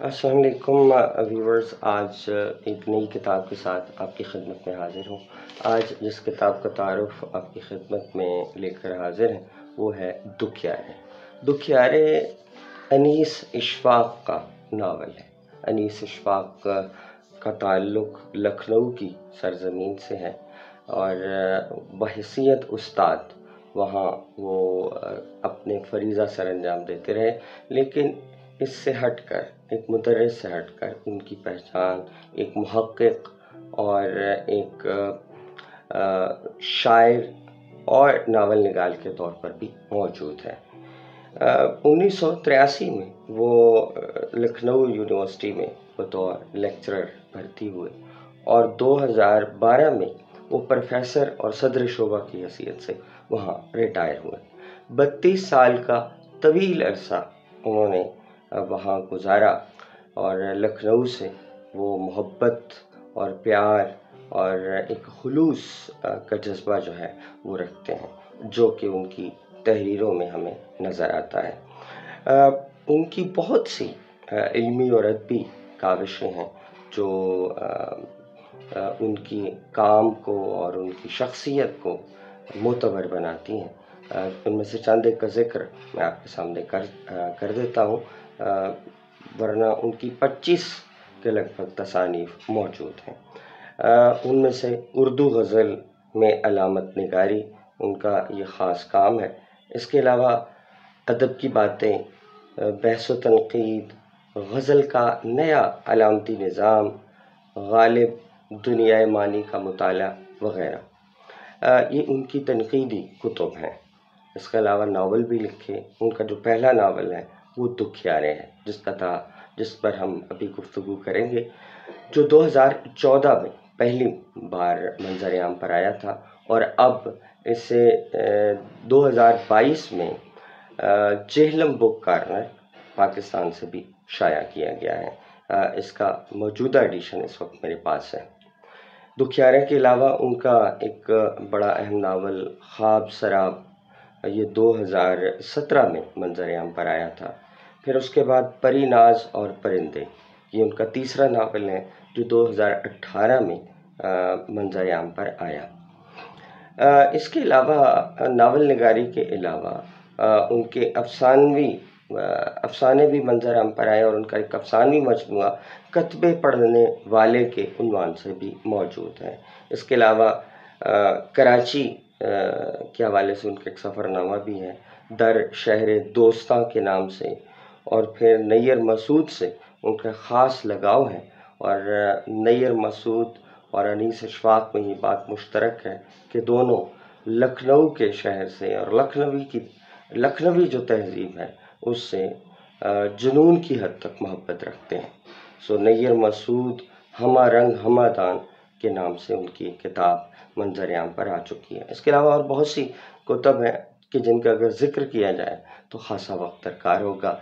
السلام علیکم ویورز، آج ایک نئی کتاب کے ساتھ آپ کی خدمت میں حاضر ہوں۔ آج جس کتاب کا تعارف آپ کی خدمت میں لے کر حاضر ہیں وہ ہے دکھیارے۔ دکھیارے انیس اشفاق کا ناول ہے۔ انیس اشفاق کا تعلق لکھنؤ کی سرزمین سے ہے اور بحیثیت استاد وہاں وہ اپنے فریضہ سر انجام دیتے رہے، لیکن اس سے ہٹ کر، ایک مدرس سے ہٹ کر، ان کی پہچان ایک محقق اور ایک شاعر اور ناول نگار کے طور پر بھی موجود ہے۔ 1983 میں وہ لکھنؤ یونیورسٹی میں بطور لیکچرر بھرتی ہوئے اور 2012 میں وہ پروفیسر اور صدر شعبہ کی حیثیت سے وہاں ریٹائر ہوئے۔ 32 سال کا طویل عرصہ انہوں نے وہاں گزارا اور لکھنؤ سے وہ محبت اور پیار اور ایک خلوص کا جذبہ جو ہے وہ رکھتے ہیں، جو کہ ان کی تحریروں میں ہمیں نظر آتا ہے۔ ان کی بہت سی علمی اور ادبی کاوشیں ہیں جو ان کی کام کو اور ان کی شخصیت کو معتبر بناتی ہیں۔ ان میں سے چند ایک کا ذکر میں آپ کے سامنے کر دیتا ہوں، ورنہ ان کی 25 کے لگ بھگ تصانیف موجود ہیں۔ ان میں سے اردو غزل میں علامت نگاری ان کا یہ خاص کام ہے۔ اس کے علاوہ ادب کی باتیں، بحث و تنقید، غزل کا نیا علامتی نظام، غالب دنیائے معنی کا مطالعہ وغیرہ، یہ ان کی تنقیدی کتب ہیں۔ اس کے علاوہ ناول بھی لکھے۔ ان کا جو پہلا ناول ہے وہ دکھیارے ہے، جس پر ہم ابھی گفتگو کریں گے، جو 2014 میں پہلی بار منظر عام پر آیا تھا اور اب اسے 2022 میں جہلم بک کارنر پاکستان سے بھی شائع کیا گیا ہے۔ اس کا موجودہ ایڈیشن اس وقت میرے پاس ہے۔ دکھیارے کے علاوہ ان کا ایک بڑا اہم ناول خواب سراب، یہ 2017 میں منظر عام پر آیا تھا۔ پھر اس کے بعد پری ناز اور پرندے، یہ ان کا تیسرا ناول ہے جو 2018 میں منظر عام پر آیا۔ اس کے علاوہ ناول نگاری کے علاوہ ان کے افسانے بھی منظر عام پر آئے اور ان کا ایک افسانوی مجموعہ کتبے پڑھنے والے کے عنوان سے بھی موجود ہے۔ اس کے علاوہ کراچی کے حوالے سے ان کا ایک سفر نامہ بھی ہے، در شہر دوستاں کے نام سے، اور پھر نیر مسعود سے ان کا خاص لگاؤ ہے، اور نیر مسعود اور انیس اشفاق میں یہ بات مشترک ہے کہ دونوں لکھنؤ کے شہر سے اور لکھنوی جو تہذیب ہے اس سے جنون کی حد تک محبت رکھتے ہیں۔ سو نیر مسعود ہمہ رنگ ہمہ دان کے نام سے ان کی کتاب منظر عام پر آ چکی ہے۔ اس کے علاوہ اور بہت سی کتب ہیں کہ جن کا اگر ذکر کیا جائے تو خاصا وقت درکار ہوگا۔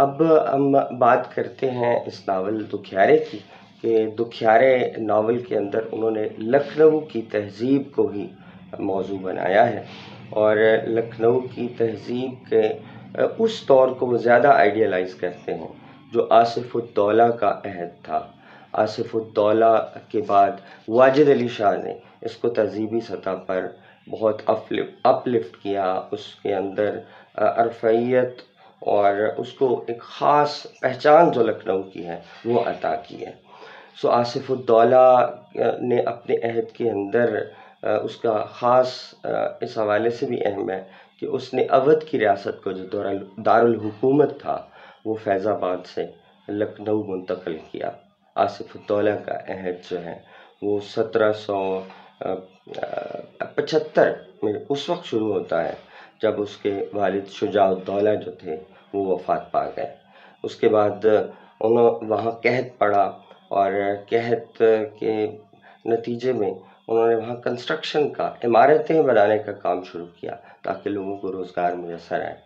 اب ہم بات کرتے ہیں اس ناول دکھیارے کی، کہ دکھیارے ناول کے اندر انہوں نے لکھنؤ کی تہذیب کو ہی موضوع بنایا ہے، اور لکھنؤ کی تہذیب کے اس دور کو وہ زیادہ آئیڈیلائز کرتے ہیں جو آصف الدولہ کا عہد تھا۔ آصف الدولہ کے بعد واجد علی شاہ نے اس کو تہذیبی سطح پر بہت اپلفٹ کیا، اس کے اندر عرفیت اور اس کو ایک خاص پہچان جو لکھنؤ کی ہے وہ عطا کی ہے۔ سو آصف الدولہ نے اپنے عہد کے اندر اس کا خاص اس حوالے سے بھی اہم ہے کہ اس نے اودھ کی ریاست کو جو دارالحکومت تھا وہ فیض آباد سے لکھنؤ منتقل کیا۔ آصف الدولہ کا عہد جو ہے وہ 1775 میں اس وقت شروع ہوتا ہے جب اس کے والد شجاع الدولہ جو تھے وہ وفات پا گئے۔ اس کے بعد انہوں وہاں قحط پڑا اور قحط کے نتیجے میں انہوں نے وہاں کنسٹرکشن کا، عمارتیں بنانے کا کام شروع کیا تاکہ لوگوں کو روزگار میسر آئے۔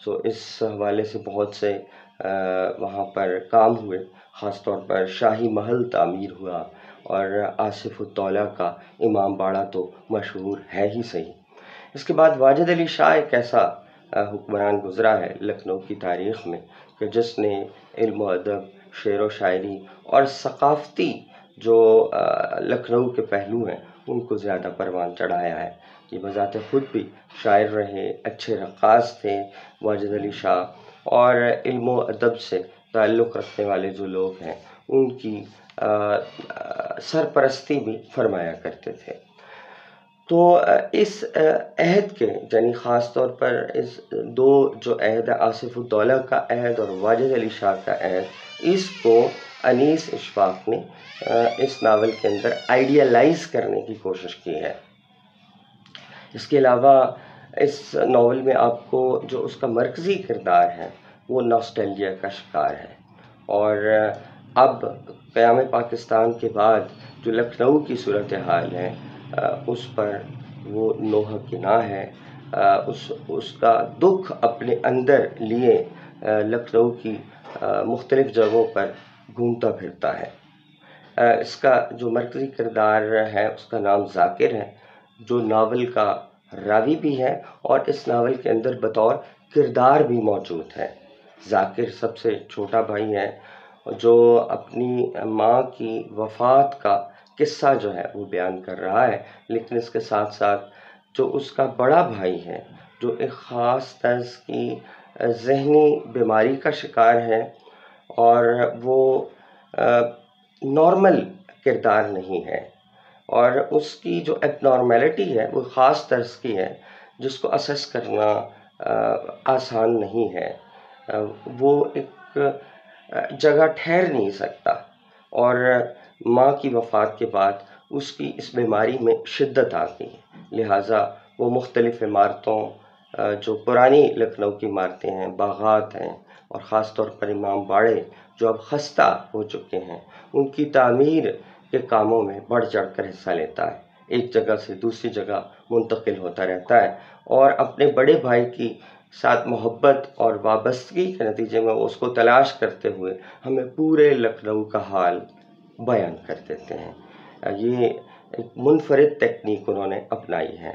سو اس حوالے سے بہت سے وہاں پر کام ہوئے، خاص طور پر شاہی محل تعمیر ہوا، اور آصف الدولہ کا امام باڑہ تو مشہور ہے ہی صحیح۔ اس کے بعد واجد علی شاہ ایک ایسا حکمران گزرا ہے لکھنؤ کی تاریخ میں کہ جس نے علم و ادب، شعر و شاعری اور ثقافتی جو لکھنؤ کے پہلو ہیں ان کو زیادہ پروان چڑھایا ہے۔ یہ بذات خود بھی شاعر رہے، اچھے رقاص تھے واجد علی شاہ، اور علم و ادب سے تعلق رکھنے والے جو لوگ ہیں ان کی سرپرستی بھی فرمایا کرتے تھے۔ تو اس عہد کے یعنی خاص طور پر اس دو جو عہد ہے، آصف الدولہ کا عہد اور واجد علی شاہ کا عہد، اس کو انیس اشفاق نے اس ناول کے اندر آئیڈیالائز کرنے کی کوشش کی ہے۔ اس کے علاوہ اس ناول میں آپ کو جو اس کا مرکزی کردار ہے وہ ناسٹیلجیا کا شکار ہے، اور اب قیام پاکستان کے بعد جو لکھنؤ کی صورتحال ہے اس پر وہ نوحہ کناں ہے، اس کا دکھ اپنے اندر لیے لکھنؤ کی مختلف جگہوں پر گھومتا پھرتا ہے۔ اس کا جو مرکزی کردار ہے اس کا نام ذاکر ہے، جو ناول کا راوی بھی ہے اور اس ناول کے اندر بطور کردار بھی موجود ہے۔ ذاکر سب سے چھوٹا بھائی ہے جو اپنی ماں کی وفات کا قصہ جو ہے وہ بیان کر رہا ہے، لیکن اس کے ساتھ ساتھ جو اس کا بڑا بھائی ہے جو ایک خاص طرز کی ذہنی بیماری کا شکار ہے، اور وہ نارمل کردار نہیں ہے، اور اس کی جو ایب نارمیلٹی ہے وہ خاص طرز کی ہے جس کو اسیس کرنا آسان نہیں ہے۔ وہ ایک جگہ ٹھہر نہیں سکتا، اور ماں کی وفات کے بعد اس کی اس بیماری میں شدت آ گئی، لہٰذا وہ مختلف عمارتوں جو پرانی لکھنؤ کی عمارتیں ہیں، باغات ہیں، اور خاص طور پر امام باڑے جو اب خستہ ہو چکے ہیں، ان کی تعمیر کے کاموں میں بڑھ چڑھ کر حصہ لیتا ہے، ایک جگہ سے دوسری جگہ منتقل ہوتا رہتا ہے، اور اپنے بڑے بھائی کی ساتھ محبت اور وابستگی کے نتیجے میں اس کو تلاش کرتے ہوئے ہمیں پورے لکھنؤ کا حال بیان کر دیتے ہیں۔ یہ ایک منفرد تکنیک انہوں نے اپنائی ہے۔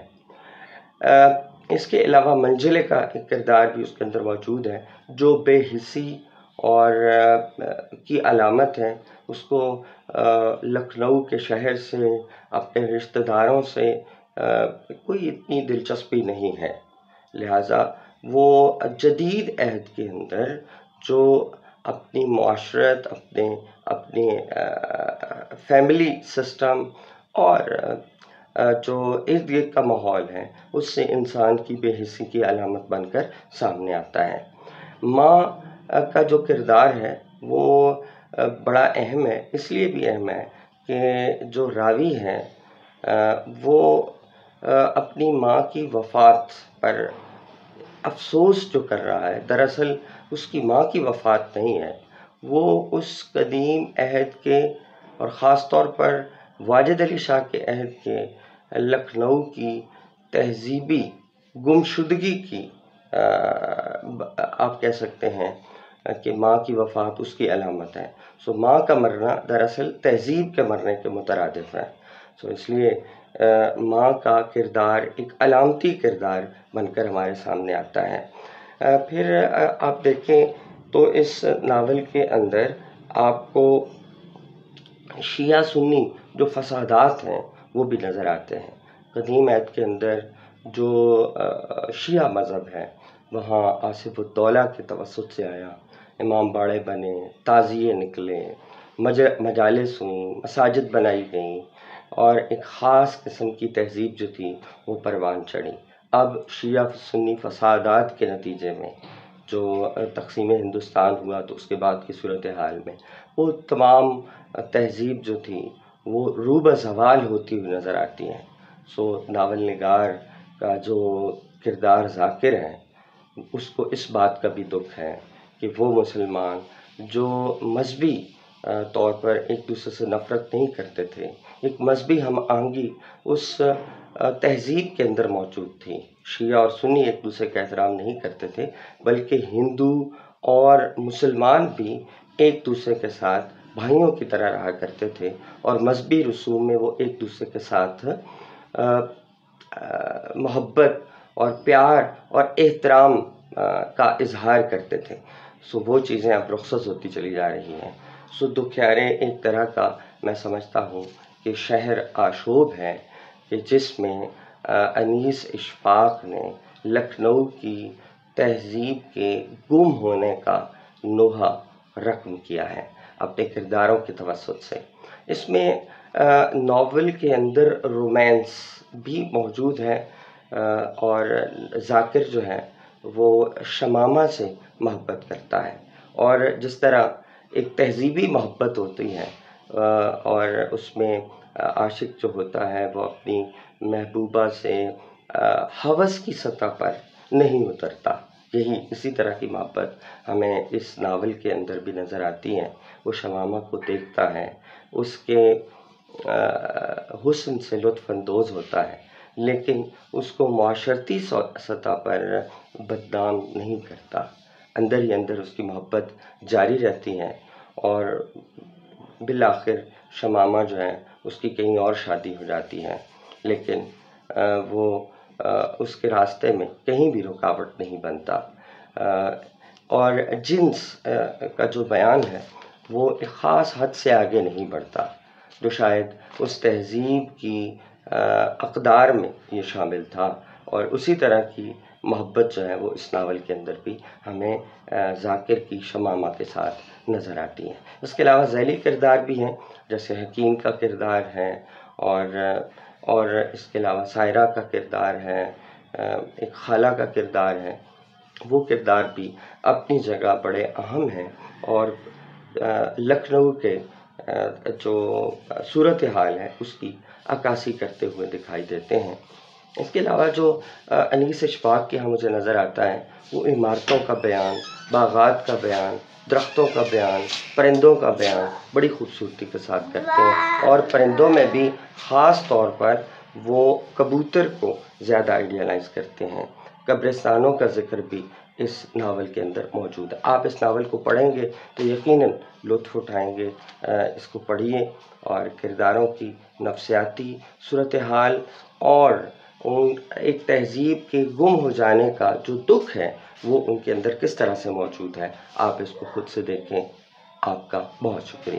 اس کے علاوہ منجلے کا ایک کردار بھی اس کے اندر موجود ہے جو بے حسی اور کی علامت ہے، اس کو لکھنؤ کے شہر سے، اپنے رشتہ داروں سے کوئی اتنی دلچسپی نہیں ہے، لہٰذا وہ جدید عہد کے اندر جو اپنی معاشرت، اپنے فیملی سسٹم اور جو ارد گرد کا ماحول ہے اس سے انسان کی بے حسی کی علامت بن کر سامنے آتا ہے۔ ماں کا جو کردار ہے وہ بڑا اہم ہے، اس لیے بھی اہم ہے کہ جو راوی ہے وہ اپنی ماں کی وفات پر افسوس جو کر رہا ہے، دراصل اس کی ماں کی وفات نہیں ہے، وہ اس قدیم عہد کے اور خاص طور پر واجد علی شاہ کے عہد کے لکھنؤ کی تہذیبی گمشدگی کی آپ کہہ سکتے ہیں کہ ماں کی وفات اس کی علامت ہے۔ سو ماں کا مرنا دراصل تہذیب کے مرنے کے مترادف ہے، سو اس لیے ماں کا کردار ایک علامتی کردار بن کر ہمارے سامنے آتا ہے۔ پھر آپ دیکھیں تو اس ناول کے اندر آپ کو شیعہ سنی جو فسادات ہیں وہ بھی نظر آتے ہیں۔ قدیم عہد کے اندر جو شیعہ مذہب ہے وہاں آصف الدولہ کے توسط سے آیا، امام باڑے بنے، تعزیے نکلے، مجالس ہوئیں، مساجد بنائی گئیں، اور ایک خاص قسم کی تہذیب جو تھی وہ پروان چڑھی۔ اب شیعہ سنی فسادات کے نتیجے میں جو تقسیم ہندوستان ہوا تو اس کے بعد کی صورتحال میں وہ تمام تہذیب جو تھی وہ رو بہ زوال ہوتی ہوئی نظر آتی ہیں۔ سو ناول نگار کا جو کردار ذاکر ہے اس کو اس بات کا بھی دکھ ہے کہ وہ مسلمان جو مذہبی طور پر ایک دوسرے سے نفرت نہیں کرتے تھے، ایک مذہبی ہم آہنگی اس تہذیب کے اندر موجود تھی، شیعہ اور سنی ایک دوسرے کا احترام نہیں کرتے تھے، بلکہ ہندو اور مسلمان بھی ایک دوسرے کے ساتھ بھائیوں کی طرح رہا کرتے تھے، اور مذہبی رسوم میں وہ ایک دوسرے کے ساتھ محبت اور پیار اور احترام کا اظہار کرتے تھے۔ سو وہ چیزیں اب رخصت ہوتی چلی جا رہی ہیں. سو دکھیارے ایک طرح کا میں سمجھتا ہوں کہ شہر آشوب ہے کہ جس میں انیس اشفاق نے لکھنؤ کی تہذیب کے گم ہونے کا نوحہ رقم کیا ہے اپنے کرداروں کے توسط سے. اس میں ناول کے اندر رومانس بھی موجود ہے اور ذاکر جو ہے وہ شمامہ سے محبت کرتا ہے، اور جس طرح ایک تہذیبی محبت ہوتی ہے اور اس میں عاشق جو ہوتا ہے وہ اپنی محبوبہ سے ہوس کی سطح پر نہیں اترتا، اسی طرح کی محبت ہمیں اس ناول کے اندر بھی نظر آتی ہے. وہ شمامہ کو دیکھتا ہے، اس کے حسن سے لطف اندوز ہوتا ہے، لیکن اس کو معاشرتی سطح پر بدنام نہیں کرتا. اندر ہی اندر اس کی محبت جاری رہتی ہے اور بالآخر شمامہ جو ہے اس کی کہیں اور شادی ہو جاتی ہے، لیکن وہ اس کے راستے میں کہیں بھی رکاوٹ نہیں بنتا. اور جنس کا جو بیان ہے وہ ایک خاص حد سے آگے نہیں بڑھتا، جو شاید اس تہذیب کی اقدار میں یہ شامل تھا، اور اسی طرح کی محبت جو ہے وہ اس ناول کے اندر بھی ہمیں ذاکر کی شمامہ کے ساتھ نظر آتی ہے. اس کے علاوہ ذیلی کردار بھی ہیں، جیسے حکیم کا کردار ہے اور اس کے علاوہ سائرہ کا کردار ہے، ایک خالہ کا کردار ہے. وہ کردار بھی اپنی جگہ بڑے اہم ہیں اور لکھنؤ کے جو صورتحال ہے اس کی عکاسی کرتے ہوئے دکھائی دیتے ہیں. اس کے علاوہ جو انیس اشفاق کے یہاں مجھے نظر آتا ہے وہ عمارتوں کا بیان، باغات کا بیان، درختوں کا بیان، پرندوں کا بیان بڑی خوبصورتی کے ساتھ کرتے ہیں، اور پرندوں میں بھی خاص طور پر وہ کبوتر کو زیادہ آئیڈیالائز کرتے ہیں. قبرستانوں کا ذکر بھی اس ناول کے اندر موجود ہے. آپ اس ناول کو پڑھیں گے تو یقیناً لطف اٹھائیں گے. اس کو پڑھیے اور کرداروں کی نفسیاتی صورتحال اور ایک تہذیب کے گم ہو جانے کا جو دکھ ہے وہ ان کے اندر کس طرح سے موجود ہے، آپ اس کو خود سے دیکھیں. آپ کا بہت شکریہ.